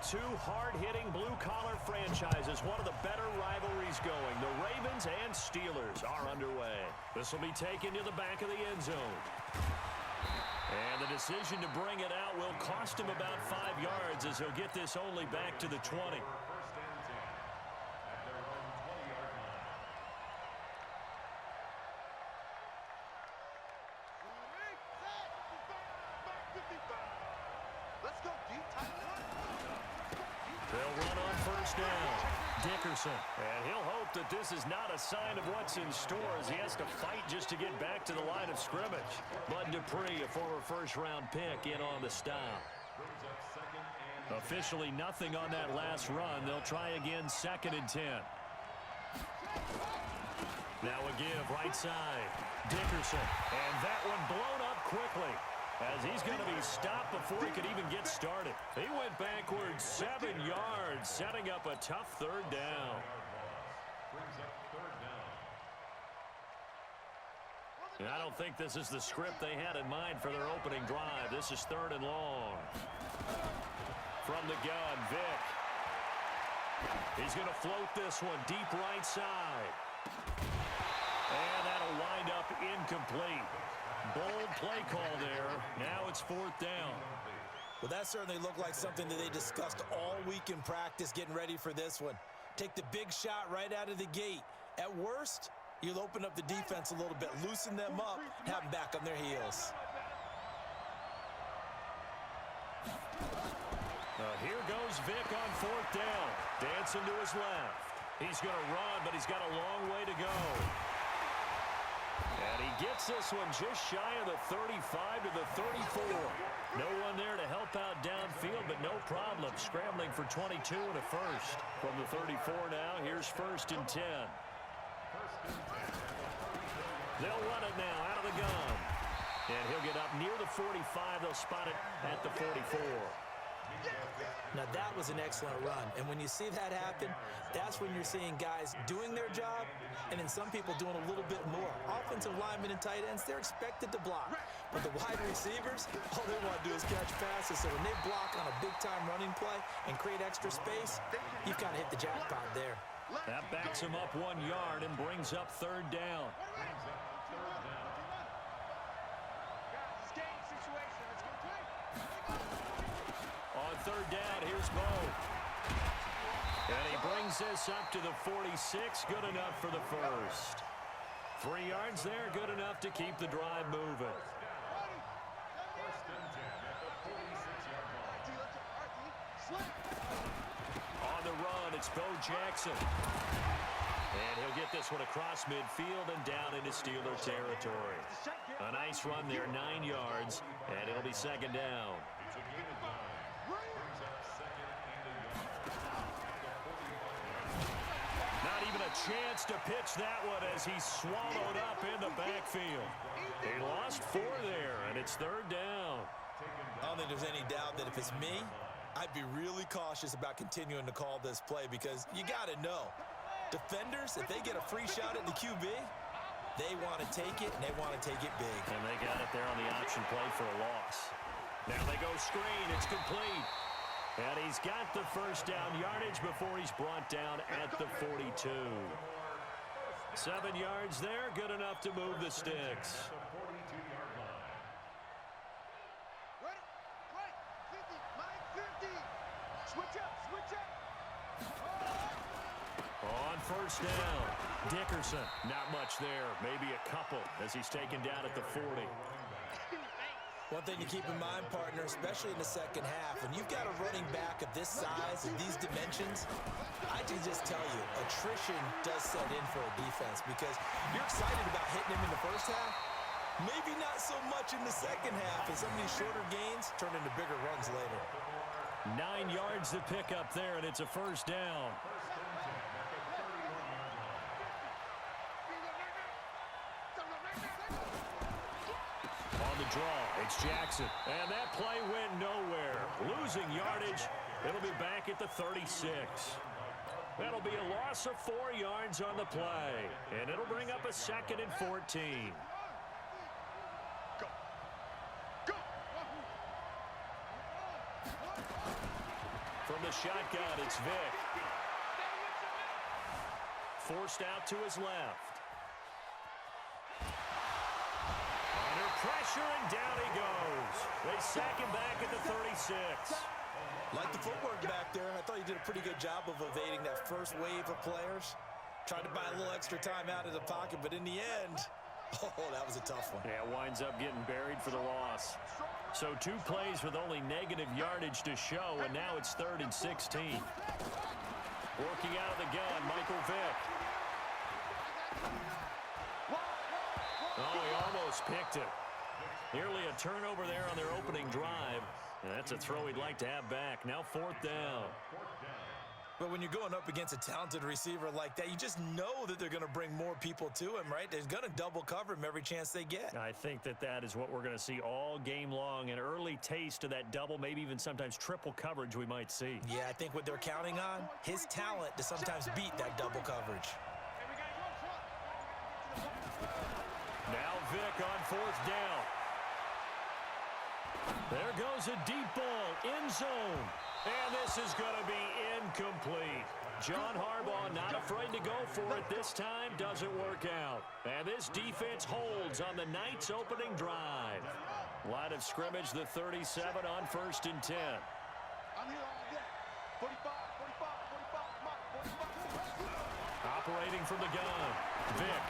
Two hard-hitting blue-collar franchises, one of the better rivalries going. The Ravens and Steelers are underway. This will be taken to the back of the end zone. And the decision to bring it out will cost him about 5 yards as he'll get this only back to the 20. They'll run on first down. Dickerson. And he'll hope that this is not a sign of what's in store as he has to fight just to get back to the line of scrimmage. Bud Dupree, a former first-round pick, in on the stop. Officially nothing on that last run. They'll try again, 2nd and 10. Now a give, right side. Dickerson. And that one blown up quickly, as he's going to be stopped before he could even get started. He went backwards 7 yards, setting up a tough 3rd down. And I don't think this is the script they had in mind for their opening drive. This is 3rd and long. From the gun, Vick. He's going to float this one deep right side. And that'll wind up incomplete. Bold play call there. Now it's 4th down. Well, that certainly looked like something that they discussed all week in practice getting ready for this one. Take the big shot right out of the gate. At worst, you'll open up the defense a little bit, loosen them up, have them back on their heels. Here goes Vick on 4th down. Dancing to his left. He's going to run, but he's got a long way to go. And he gets this one just shy of the 35 to the 34. No one there to help out downfield, but no problem. Scrambling for 22 and a first. From the 34 now, here's 1st and 10. They'll run it now out of the gun. And he'll get up near the 45. They'll spot it at the 44. Now, that was an excellent run. And when you see that happen, that's when you're seeing guys doing their job and then some people doing a little bit more. Offensive linemen and tight ends, they're expected to block. But the wide receivers, all they want to do is catch passes. So when they block on a big-time running play and create extra space, you've kind of hit the jackpot there. That backs him up 1 yard and brings up 3rd down. On 3rd down, here's Bo. And he brings this up to the 46. Good enough for the first. 3 yards there, good enough to keep the drive moving. On the run, it's Bo Jackson. And he'll get this one across midfield and down into Steeler territory. A nice run there, 9 yards, and it'll be 2nd down. Not even a chance to pitch that one as he's swallowed up in the backfield. He lost 4 there, and it's 3rd down. I don't think there's any doubt that if it's me, I'd be really cautious about continuing to call this play because you got to know. Defenders, if they get a free shot at the QB, they want to take it, and they want to take it big. And they got it there on the option play for a loss. Now they go screen. It's complete. And he's got the first down yardage before he's brought down at the 42. 7 yards there, good enough to move the sticks. On first down, Dickerson. Not much there, maybe a couple as he's taken down at the 40. One thing to keep in mind, partner, especially in the second half, when you've got a running back of this size and these dimensions, I can just tell you, attrition does set in for a defense because you're excited about hitting him in the first half, maybe not so much in the second half, and some of these shorter gains turn into bigger runs later. 9 yards to pick up there, and it's a first down. On the draw, it's Jackson. And that play went nowhere. Losing yardage. It'll be back at the 36. That'll be a loss of 4 yards on the play. And it'll bring up a 2nd and 14. From the shotgun, it's Vick. Forced out to his left. Under pressure, and down he goes. They sack him back at the 36. Like the footwork back there. I thought he did a pretty good job of evading that first wave of players. Tried to buy a little extra time out of the pocket, but in the end, oh, that was a tough one. Yeah, winds up getting buried for the loss. So 2 plays with only negative yardage to show, and now it's 3rd and 16. Working out of the gun, Michael Vick. Oh, he almost picked it. Nearly a turnover there on their opening drive. And that's a throw he'd like to have back. Now 4th down. But when you're going up against a talented receiver like that, you just know that they're going to bring more people to him, right? They're going to double cover him every chance they get. I think that is what we're going to see all game long. An early taste of that double, maybe even sometimes triple coverage we might see. Yeah, I think what they're counting on, his talent to sometimes beat that double coverage. Now Vick on 4th down. There goes a deep ball, end zone. And this is going to be incomplete. John Harbaugh not afraid to go for it this time. Doesn't work out. And this defense holds on the night's opening drive. Line of scrimmage, the 37 on 1st and 10. Operating from the gun. Vick.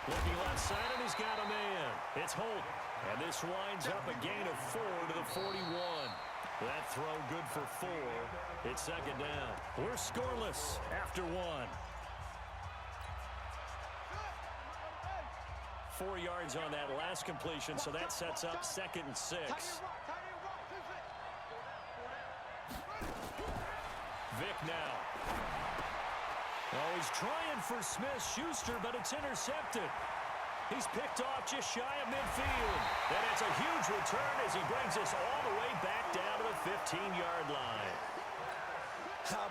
Looking left side, and he's got a man. It's Holt. And this winds up a gain of 4 to the 41. That throw good for 4. It's 2nd down. We're scoreless after 1. 4 yards on that last completion, so that sets up 2nd and 6. Vick now. Oh, he's trying for Smith-Schuster, but it's intercepted. He's picked off just shy of midfield. And it's a huge return as he brings us all the way back down to the 15-yard line.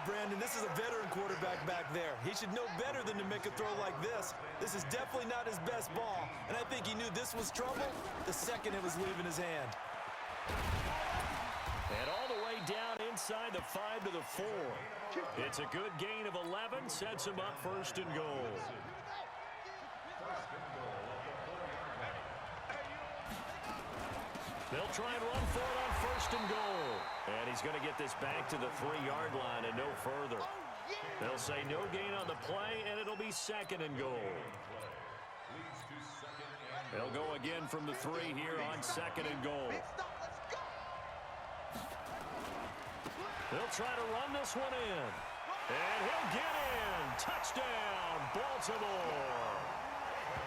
Brandon, this is a veteran quarterback back there. He should know better than to make a throw like this. This is definitely not his best ball, and I think he knew this was trouble the second it was leaving his hand. And all the way down inside the 5 to the 4. It's a good gain of 11, sets him up 1st and goal. They'll try and run for it on 1st and goal. And he's going to get this back to the 3-yard line and no further. They'll say no gain on the play, and it'll be 2nd and goal. They'll go again from the 3 here on 2nd and goal. They'll try to run this one in. And he'll get in. Touchdown, Baltimore.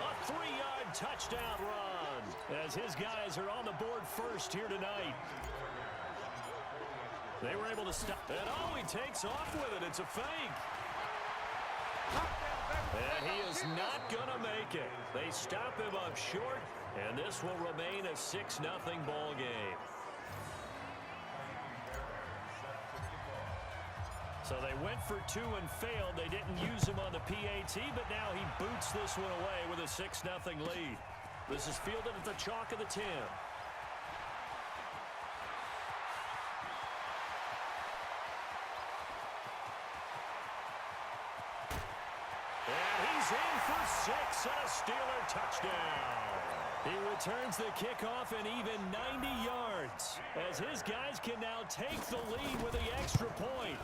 A 3-yard touchdown run as his guys are on the board first here tonight. They were able to stop. And oh, he takes off with it. It's a fake. And he is not going to make it. They stop him up short, and this will remain a 6-0 ball game. So they went for 2 and failed. They didn't use him on the PAT, but now he boots this one away with a 6-0 lead. This is fielded at the chalk of the 10. And he's in for 6 and a Steeler touchdown. He returns the kickoff and even 90 yards as his guys can now take the lead with the extra point.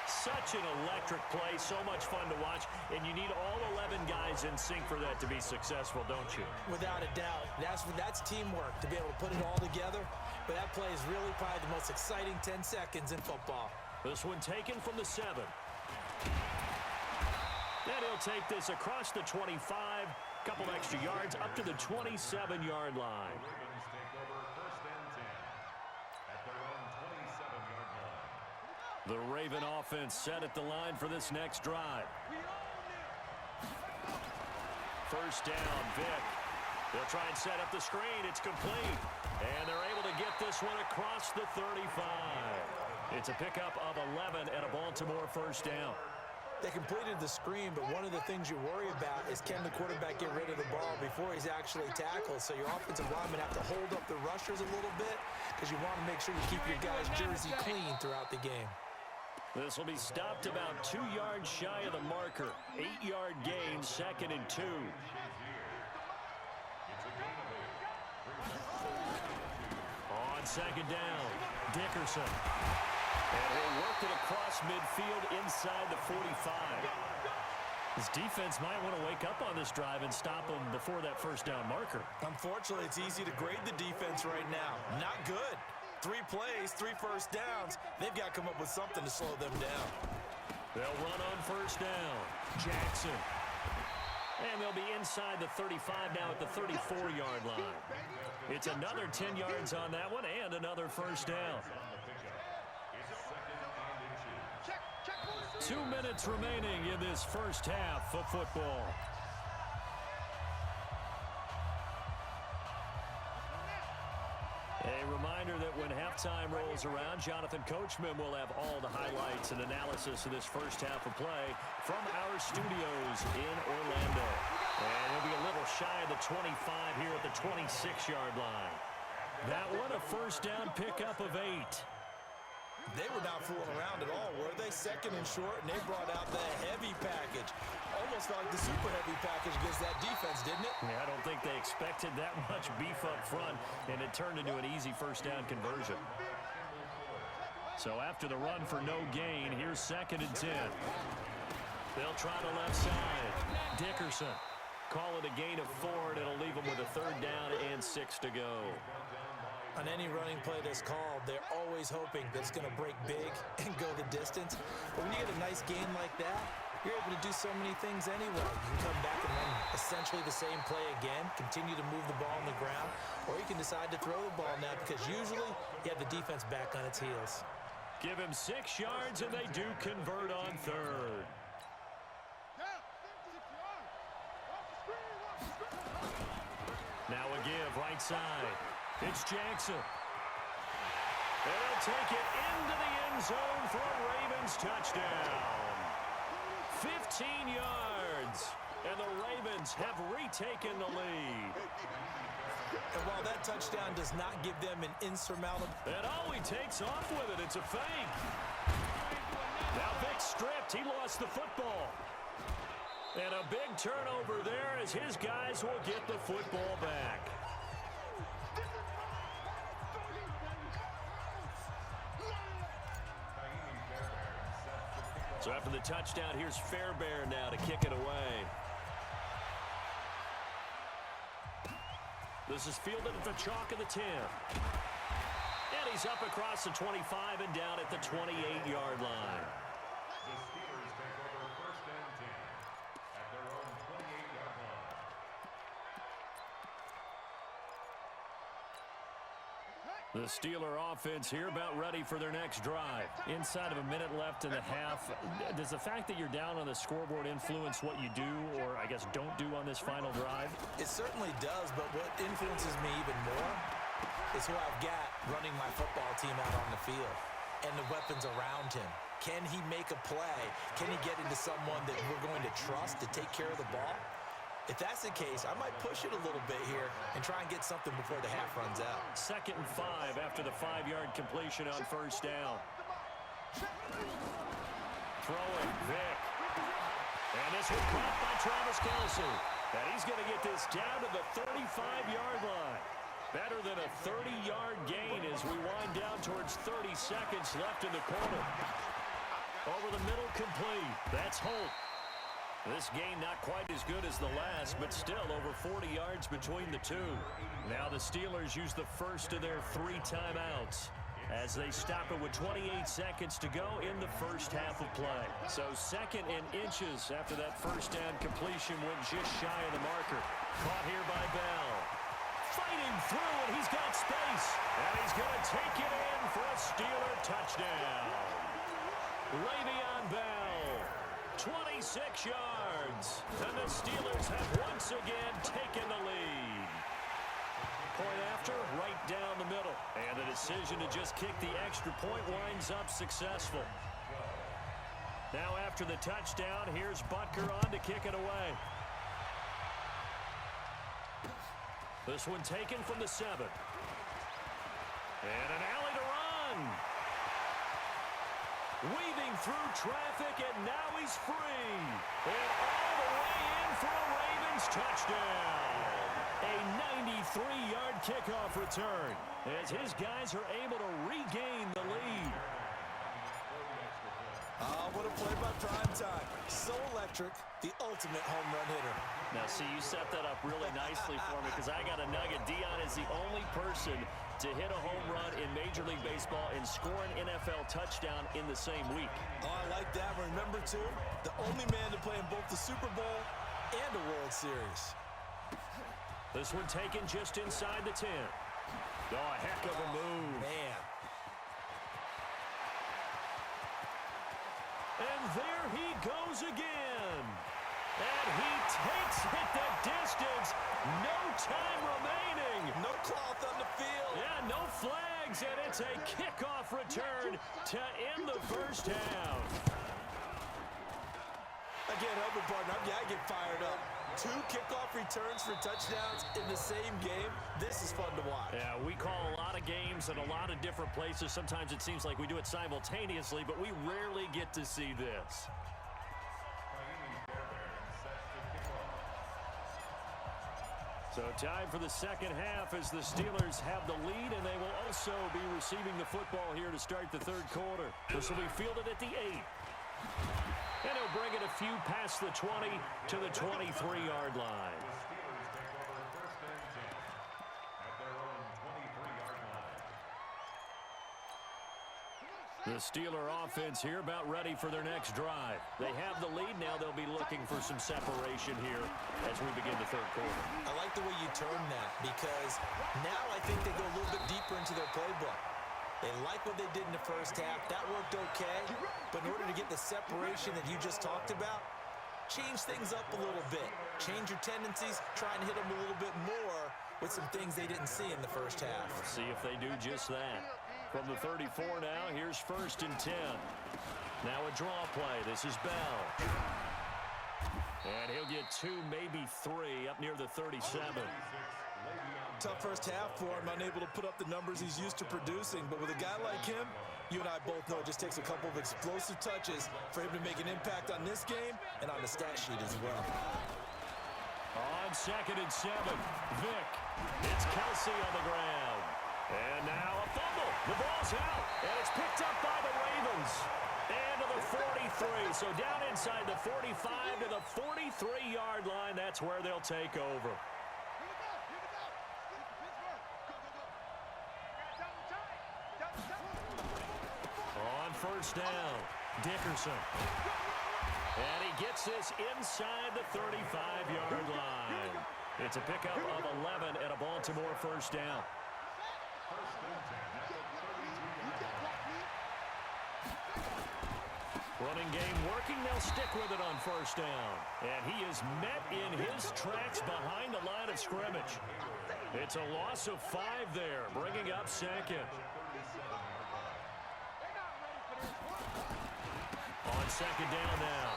Such an electric play, so much fun to watch, and you need all 11 guys in sync for that to be successful, don't you? Without a doubt. That's teamwork, to be able to put it all together. But that play is really probably the most exciting 10 seconds in football. This one taken from the 7. And he'll take this across the 25, couple extra yards, up to the 27-yard line. The Raven offense set at the line for this next drive. 1st down, Vick. They'll try and set up the screen. It's complete. And they're able to get this one across the 35. It's a pickup of 11 and a Baltimore 1st down. They completed the screen, but one of the things you worry about is can the quarterback get rid of the ball before he's actually tackled. So your offensive linemen have to hold up the rushers a little bit because you want to make sure you keep your guys' jersey clean throughout the game. This will be stopped about 2 yards shy of the marker. 8-yard gain, 2nd and 2. On 2nd down, Dickerson. And he'll work it across midfield inside the 45. His defense might want to wake up on this drive and stop him before that first down marker. Unfortunately, it's easy to grade the defense right now. Not good. 3 plays, 3 first downs. They've got to come up with something to slow them down. They'll run on first down. Jackson. And they'll be inside the 35 now at the 34-yard line. It's another 10 yards on that one and another first down. 2 minutes remaining in this first half of football. A reminder that when halftime rolls around, Jonathan Coachman will have all the highlights and analysis of this first half of play from our studios in Orlando. And he'll be a little shy of the 25 here at the 26-yard line. That one a first down pickup of 8. They were not fooling around at all, were they? 2nd and short, and they brought out the heavy package. Almost felt like the super heavy package against that defense, didn't it? Yeah, I don't think they expected that much beef up front, and it turned into an easy first down conversion. So after the run for no gain, here's 2nd and 10. They'll try the left side. Dickerson. Call it a gain of 4, and it'll leave them with a 3rd down and 6 to go. On any running play that's called, they're always hoping that it's going to break big and go the distance. But when you get a nice gain like that, you're able to do so many things anyway. You can come back and run essentially the same play again, continue to move the ball on the ground, or you can decide to throw the ball now because usually you have the defense back on its heels. Give him 6 yards, and they do convert on 3rd. Now a give, right side. It's Jackson. And he'll take it into the end zone for a Ravens touchdown. 15 yards, and the Ravens have retaken the lead. And while that touchdown does not give them an insurmountable... And oh, he takes off with it. It's a fake. Now Vic stripped. He lost the football. And a big turnover there as his guys will get the football back. So after the touchdown, here's Fairbairn now to kick it away. This is fielded at the chalk of the 10. And he's up across the 25 and down at the 28-yard line. The Steeler offense here about ready for their next drive. Inside of a minute left in the half. Does the fact that you're down on the scoreboard influence what you do or, I guess, don't do on this final drive? It certainly does, but what influences me even more is who I've got running my football team out on the field and the weapons around him. Can he make a play? Can he get into someone that we're going to trust to take care of the ball? If that's the case, I might push it a little bit here and try and get something before the half runs out. 2nd and 5 after the 5-yard completion on first down. Throwing, Vic. And this one caught by Travis Kelce. And he's going to get this down to the 35-yard line. Better than a 30-yard gain as we wind down towards 30 seconds left in the quarter. Over the middle, complete. That's Holt. This game not quite as good as the last, but still over 40 yards between the two. Now the Steelers use the first of their 3 timeouts as they stop it with 28 seconds to go in the first half of play. So 2nd and inches after that first down completion went just shy of the marker. Caught here by Bell. Fighting through, and he's got space. And he's going to take it in for a Steeler touchdown. Le'Veon Bell. 26 yards, and the Steelers have once again taken the lead. Point after, right down the middle, and the decision to just kick the extra point winds up successful. Now after the touchdown, here's Butker on to kick it away. This one taken from the 7. And an alley to run. Weaving through traffic, and now he's free. And all the way in for a Ravens touchdown. A 93-yard kickoff return as his guys are able to regain the lead. What a play by Prime Time. So electric, the ultimate home run hitter. Now, see, you set that up really nicely for me because I got a nugget. Dion is the only person to hit a home run in Major League Baseball and score an NFL touchdown in the same week. Oh, I like that. Remember, too, the only man to play in both the Super Bowl and the World Series. This one taken just inside the 10. Oh, a heck of a move. Man. And there he goes again. And he takes it the distance. No time remaining. No cloth on the field. Yeah, no flags, and it's a kickoff return to end the first half. Again, help me, partner. I get fired up. 2 kickoff returns for touchdowns in the same game. This is fun to watch. Yeah, we call a lot of games in a lot of different places. Sometimes it seems like we do it simultaneously, but we rarely get to see this. So time for the second half as the Steelers have the lead, and they will also be receiving the football here to start the third quarter. This will be fielded at the 8. And he'll bring it a few past the 20 to the 23-yard line. The Steeler offense here about ready for their next drive. They have the lead now. They'll be looking for some separation here as we begin the third quarter. I like the way you term that because now I think they go a little bit deeper into their playbook. They like what they did in the first half. That worked okay. But in order to get the separation that you just talked about, change things up a little bit. Change your tendencies. Try and hit them a little bit more with some things they didn't see in the first half. See if they do just that. From the 34 now, here's 1st and 10. Now a draw play. This is Bell. And he'll get 2, maybe 3 up near the 37. Tough first half for him, unable to put up the numbers he's used to producing. But with a guy like him, you and I both know it just takes a couple of explosive touches for him to make an impact on this game and on the stat sheet as well. On 2nd and 7, Vick. It's Kelsey on the ground. And now a fumble. The ball's out, and it's picked up by the Ravens. And to the 43, so down inside the 45 to the 43-yard line. That's where they'll take over. On 1st down, Dickerson. And he gets this inside the 35-yard line. It's a pickup of 11 and a Baltimore 1st down. Running game working. They'll stick with it on 1st down. And he is met in his tracks behind the line of scrimmage. It's a loss of 5 there, bringing up 2nd. On 2nd down now,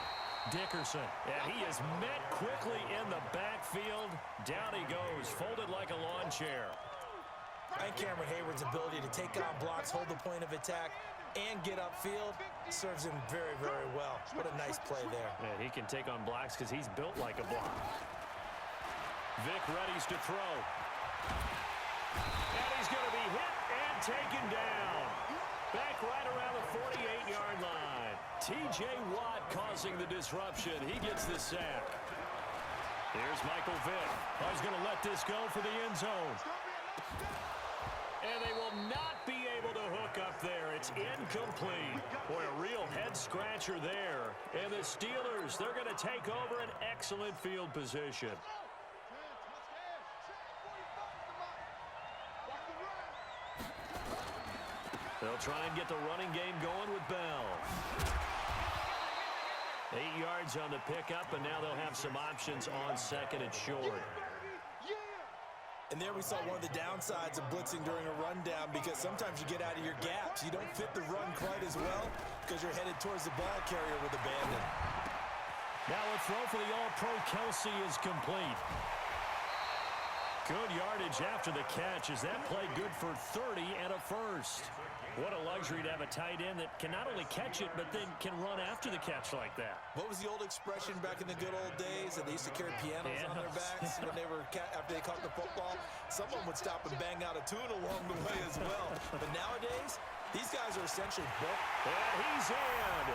Dickerson. And he is met quickly in the backfield. Down he goes, folded like a lawn chair. And Cameron Hayward's ability to take on blocks, hold the point of attack, and get upfield serves him very, very well. What a nice play there. Yeah, he can take on blocks because he's built like a block. Vick readies to throw. And he's going to be hit and taken down. Back right around the 48-yard line. T.J. Watt causing the disruption. He gets the sack. Here's Michael Vick. Oh, he's going to let this go for the end zone. And they will not be able to hook up there. It's incomplete. Boy, a real head-scratcher there. And the Steelers, they're going to take over an excellent field position. They'll try and get the running game going with Bell. 8 yards on the pickup, and now they'll have some options on 2nd and short. And there we saw one of the downsides of blitzing during a rundown, because sometimes you get out of your gaps. You don't fit the run quite as well because you're headed towards the ball carrier with abandon. Now a throw for the All-Pro Kelsey is complete. Good yardage after the catch as that play good for 30 and a first. What a luxury to have a tight end that can not only catch it, but then can run after the catch like that. What was the old expression back in the good old days that they used to carry pianos on their backs when they were after they caught the football? Someone would stop and bang out a tune along the way as well. But nowadays, these guys are essentially built. And he's in.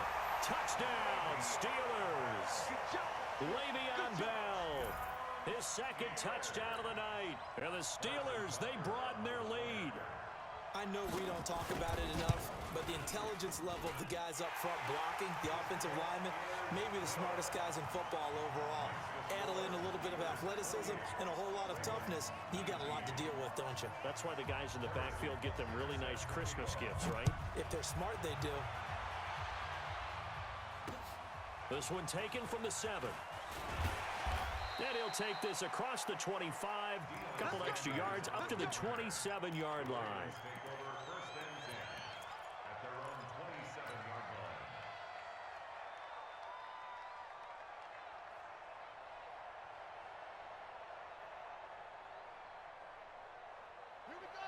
Touchdown, Steelers. Le'Veon Bell, his second touchdown of the night. And the Steelers, they broaden their lead. I know we don't talk about it enough, but the intelligence level of the guys up front blocking, the offensive linemen, maybe the smartest guys in football overall. Add in a little bit of athleticism and a whole lot of toughness, you got a lot to deal with, don't you? That's why the guys in the backfield get them really nice Christmas gifts, right? If they're smart, they do. This one taken from the 7. And he'll take this across the 25, a couple extra yards up to the 27-yard line.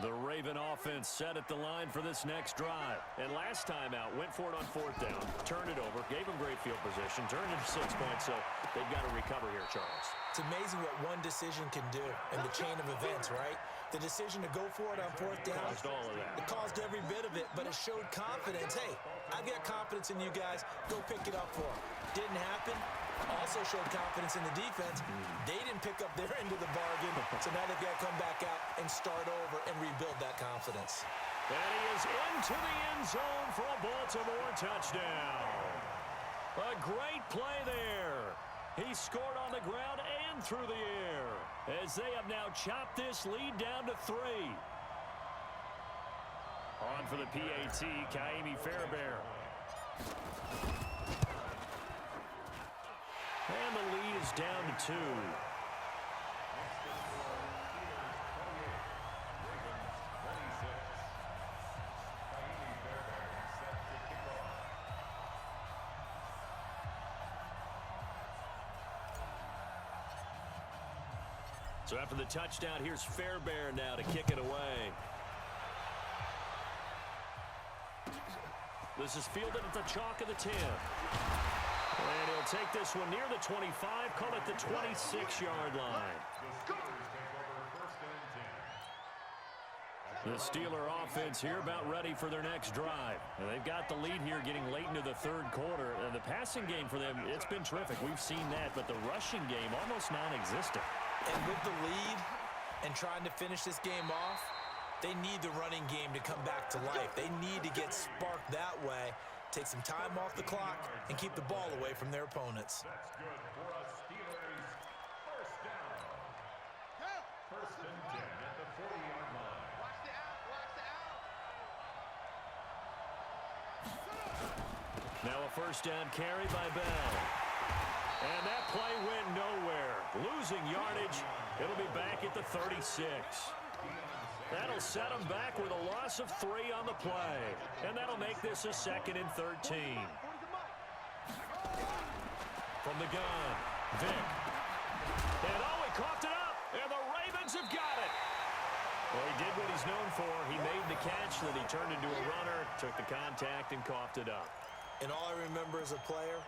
The Raven offense set at the line for this next drive. And last time out, went for it on 4th down, turned it over, gave them great field position, turned it to 6 points, so they've got to recover here, Charles. It's amazing what one decision can do in the chain of events, right? The decision to go for it on 4th down. Caused all of that. It caused every bit of it, but it showed confidence. Hey, I've got confidence in you guys. Go pick it up for them. Didn't happen. Also showed confidence in the defense. They didn't pick up their end of the bargain, so now they've got to come back out and start over and rebuild that confidence. And he is into the end zone for a Baltimore touchdown. A great play there. He scored on the ground and through the air as they have now chopped this lead down to 3. On for the PAT, Kaimi Fairbairn. And the lead is down to 2. So after the touchdown, here's Fairbairn now to kick it away. This is fielded at the chalk of the 10. And he'll take this one near the 25, call it the 26-yard line. The Steeler offense here about ready for their next drive. And they've got the lead here getting late into the 3rd quarter. And the passing game for them, it's been terrific. We've seen that, but the rushing game almost non-existent. And with the lead and trying to finish this game off, they need the running game to come back to life. They need to get sparked that way, take some time off the clock, and keep the ball away from their opponents. That's good for a Steelers first down. First and 10 at the 40-yard line. Watch the out, watch the out. Now a first down carry by Bell. And that play went nowhere. Losing yardage. It'll be back at the 36. That'll set them back with a loss of 3 on the play. And that'll make this a 2nd and 13. From the gun, Vick. And oh, he coughed it up. And the Ravens have got it. Well, he did what he's known for. He made the catch, then he turned into a runner, took the contact, and coughed it up. And all I remember as a player,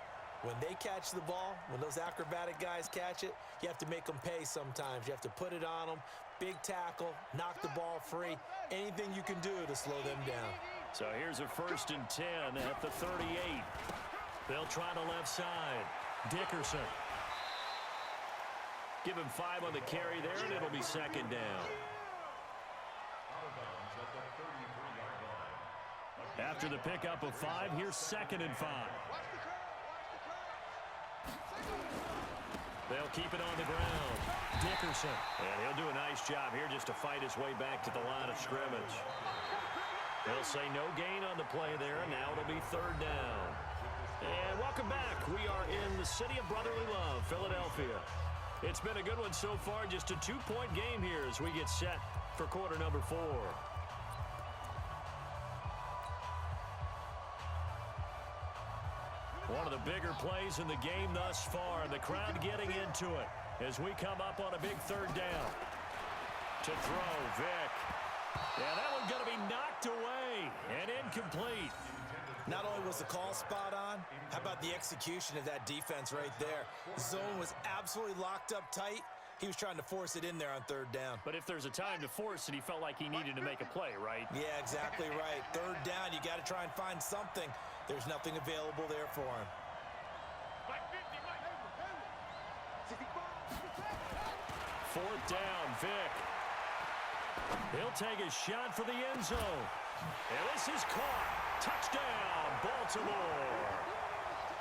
when they catch the ball, when those acrobatic guys catch it, you have to make them pay sometimes. You have to put it on them, big tackle, knock the ball free, anything you can do to slow them down. So here's a first and 10 at the 38. They'll try the left side. Dickerson. Give him 5 on the carry there, and it'll be 2nd down. After the pickup of 5, here's 2nd and 5. They'll keep it on the ground. Dickerson. And he'll do a nice job here just to fight his way back to the line of scrimmage. They'll say no gain on the play there. Now it'll be 3rd down. And welcome back. We are in the city of brotherly love, Philadelphia. It's been a good one so far. Just a 2-point game here as we get set for quarter number 4. One of the bigger plays in the game thus far. The crowd getting into it as we come up on a big 3rd down. To throw, Vick. Yeah, that one's going to be knocked away and incomplete. Not only was the call spot on, how about the execution of that defense right there? The zone was absolutely locked up tight. He was trying to force it in there on 3rd down. But if there's a time to force it, he felt like he needed to make a play, right? Yeah, exactly right. 3rd down, you got to try and find something. There's nothing available there for him. 4th down, Vick. He'll take a shot for the end zone. And this is caught. Touchdown, Baltimore.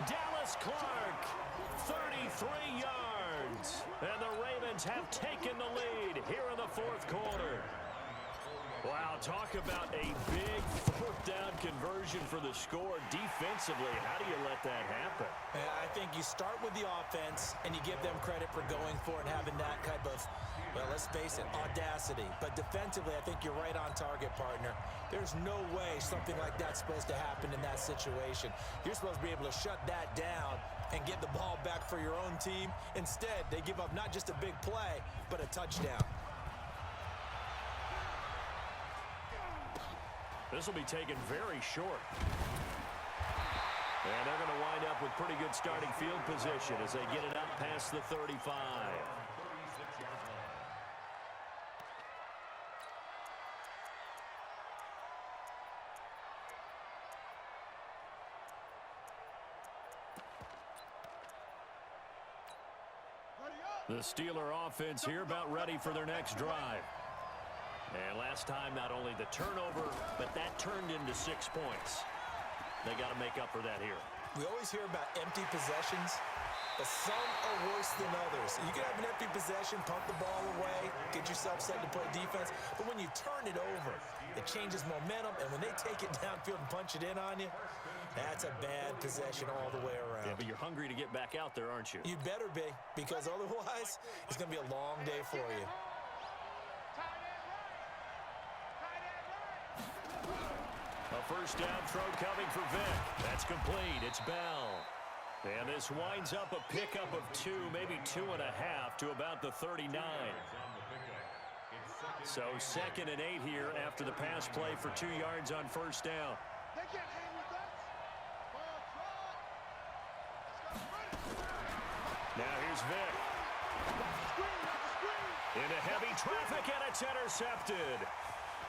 Dallas Clark, 33 yards. And the Ravens have taken the lead here in the 4th quarter. Wow, talk about a big 4th down conversion for the score. Defensively, how do you let that happen? I think you start with the offense, and you give them credit for going for it and having that type of, well, let's face it, audacity. But defensively, I think you're right on target, partner. There's no way something like that's supposed to happen in that situation. You're supposed to be able to shut that down and get the ball back for your own team. Instead, they give up not just a big play, but a touchdown. This will be taken very short. And they're going to wind up with pretty good starting field position as they get it up past the 35. The Steeler offense here about ready for their next drive. And last time, not only the turnover, but that turned into 6 points. They got to make up for that here. We always hear about empty possessions, but some are worse than others. You can have an empty possession, pump the ball away, get yourself set to play defense, but when you turn it over, it changes momentum, and when they take it downfield and punch it in on you, that's a bad possession all the way around. Yeah, but you're hungry to get back out there, aren't you? You better be, because otherwise, it's going to be a long day for you. A 1st down throw coming for Vick. That's complete. It's Bell. And this winds up a pickup of 2, maybe 2.5 to about the 39. So 2nd and 8 here after the pass play for 2 yards on 1st down. Now here's Vick. Into heavy traffic, and it's intercepted.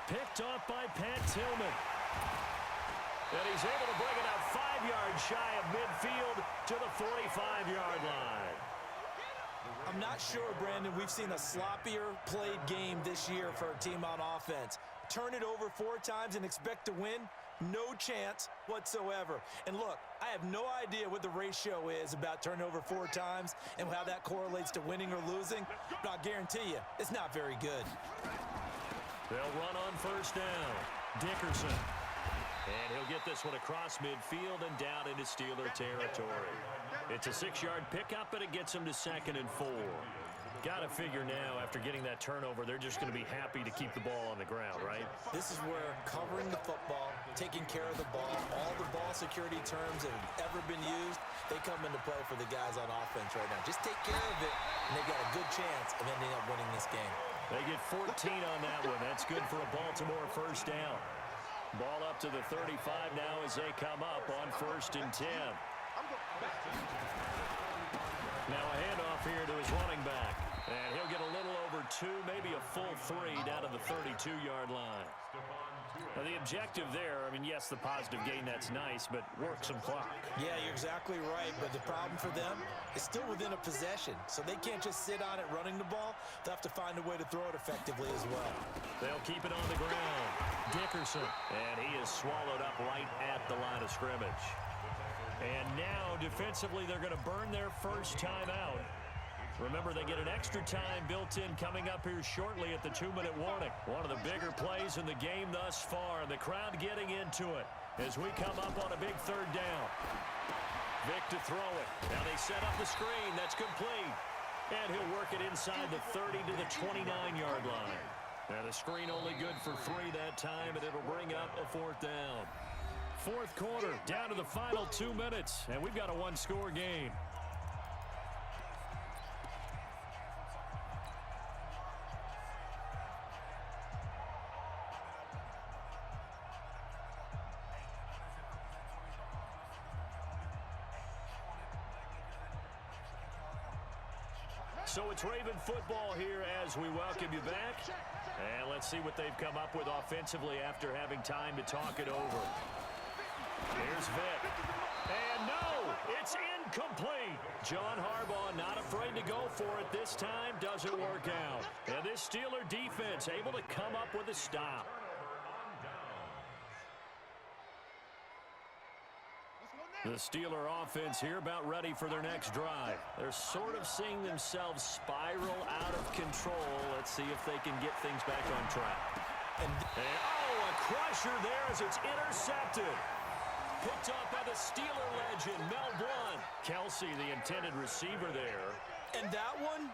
Picked off by Pat Tillman. And he's able to bring it out 5 yards shy of midfield to the 45-yard line. I'm not sure, Brandon, we've seen a sloppier played game this year for a team on offense. Turn it over 4 times and expect to win? No chance whatsoever. And look, I have no idea what the ratio is about turning over 4 times and how that correlates to winning or losing, but I'll guarantee you, it's not very good. They'll run on 1st down. Dickerson. And he'll get this one across midfield and down into Steeler territory. It's a 6-yard pickup, but it gets him to 2nd and 4. Got to figure now, after getting that turnover, they're just going to be happy to keep the ball on the ground, right? This is where covering the football, taking care of the ball, all the ball security terms that have ever been used, they come into play for the guys on offense right now. Just take care of it, and they've got a good chance of ending up winning this game. They get 14 on that one. That's good for a Baltimore 1st down. Ball up to the 35 now as they come up on 1st and 10. Now a handoff here to his running back. And he'll get a little over 2, maybe a full 3 down to the 32-yard line. Now the objective there, I mean, yes, the positive gain, that's nice, but work some clock. Yeah, you're exactly right, but the problem for them is still within a possession, so they can't just sit on it running the ball. They'll have to find a way to throw it effectively as well. They'll keep it on the ground. Dickerson, and he is swallowed up right at the line of scrimmage. And now, defensively, they're going to burn their first time out. Remember, they get an extra time built in coming up here shortly at the 2-minute warning. One of the bigger plays in the game thus far. The crowd getting into it as we come up on a big 3rd down. Vick to throw it. Now they set up the screen. That's complete. And he'll work it inside the 30 to the 29-yard line. And the screen only good for 3 that time, and it'll bring up a 4th down. Fourth quarter, down to the final 2 minutes, and we've got a one-score game. So it's Raven football here as we welcome you back. And let's see what they've come up with offensively after having time to talk it over. Here's Vick. And no, it's incomplete. John Harbaugh not afraid to go for it this time. Doesn't work out. And this Steeler defense able to come up with a stop. The Steeler offense here about ready for their next drive. They're sort of seeing themselves spiral out of control. Let's see if they can get things back on track. And oh, a crusher there as it's intercepted. Picked up by the Steeler legend, Mel Blount. Kelsey, the intended receiver there. And that one,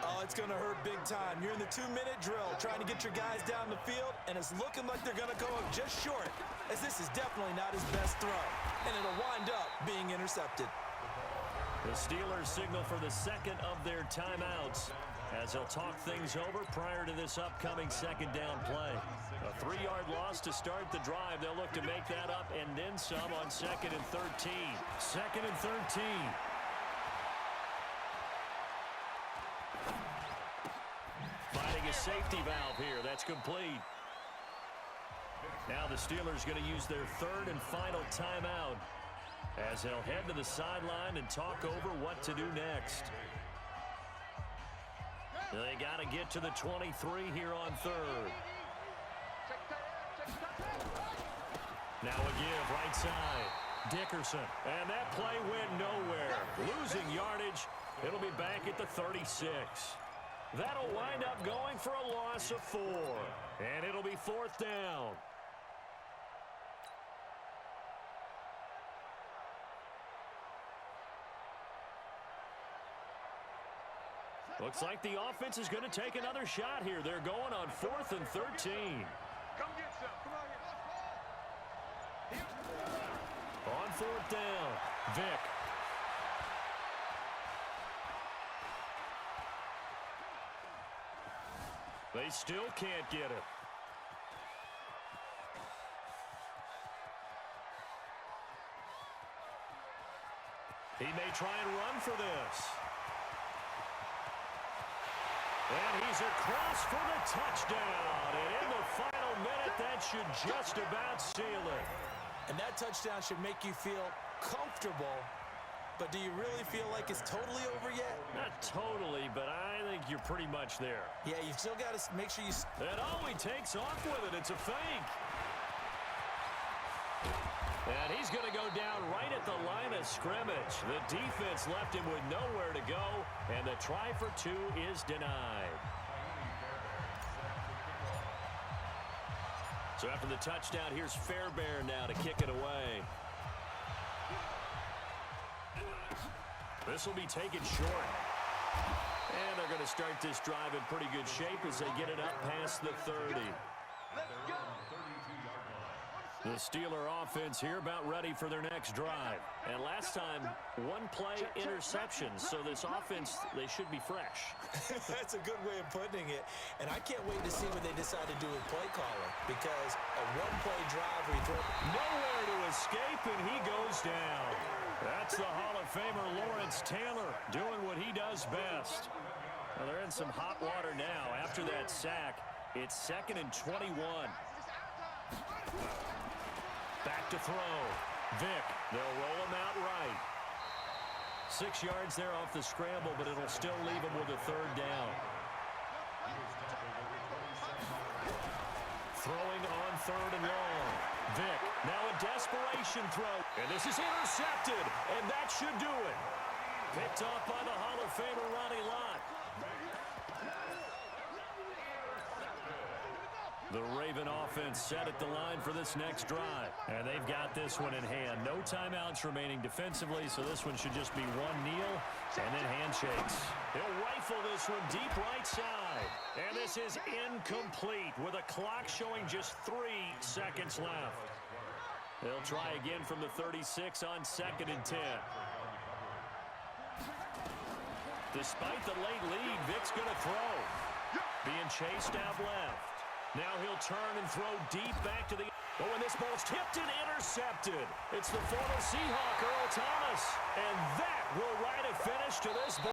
oh, it's going to hurt big time. You're in the 2-minute drill trying to get your guys down the field, and it's looking like they're going to go up just short, as this is definitely not his best throw, and it'll wind up being intercepted. The Steelers signal for the second of their timeouts as they'll talk things over prior to this upcoming second down play. A 3-yard loss to start the drive. They'll look to make that up and then some on 2nd and 13. 2nd and 13. Finding a safety valve here. That's complete. Now the Steelers going to use their 3rd and final timeout as they'll head to the sideline and talk over what to do next. They got to get to the 23 here on 3rd. Now a give right side. Dickerson. And that play went nowhere. Losing yardage. It'll be back at the 36. That'll wind up going for a loss of 4. And it'll be 4th down. Looks like the offense is going to take another shot here. They're going on 4th and 13. Come get some. Come on here. On 4th down, Vick. They still can't get it. He may try and run for this. And he's across for the touchdown. And in the final minute, that should just about seal it. And that touchdown should make you feel comfortable. But do you really feel like it's totally over yet? Not totally, but I think you're pretty much there. Yeah, you've still got to make sure you... And oh, he takes off with it. It's a fake. And he's going to go down right at the line of scrimmage. The defense left him with nowhere to go, and the try for 2 is denied. So after the touchdown, here's Fairbairn now to kick it away. This will be taken short. And they're going to start this drive in pretty good shape as they get it up past the 30. The Steeler offense here about ready for their next drive. And last time, 1-play interception. So this offense, they should be fresh. That's a good way of putting it. And I can't wait to see what they decide to do with play calling. Because a 1-play drive where you throw... Nowhere to escape, and he goes down. That's the Hall of Famer Lawrence Taylor doing what he does best. Well, they're in some hot water now. After that sack, it's 2nd and 21. Back to throw. Vick, they'll roll him out right. 6 yards there off the scramble, but it'll still leave him with a 3rd down. Throwing on 3rd and long. Vick, now a desperation throw. And this is intercepted, and that should do it. Picked off by the Hall of Famer Ronnie Lott. The Raven offense set at the line for this next drive. And they've got this one in hand. No timeouts remaining defensively, so this one should just be one kneel and then handshakes. He'll rifle this one deep right side. And this is incomplete with a clock showing just 3 seconds left. They'll try again from the 36 on 2nd and 10. Despite the late lead, Vic's going to throw. Being chased out left. Now he'll turn and throw deep back to the... Oh, and this ball's tipped and intercepted. It's the former Seahawk, Earl Thomas. And that will write a finish to this ball.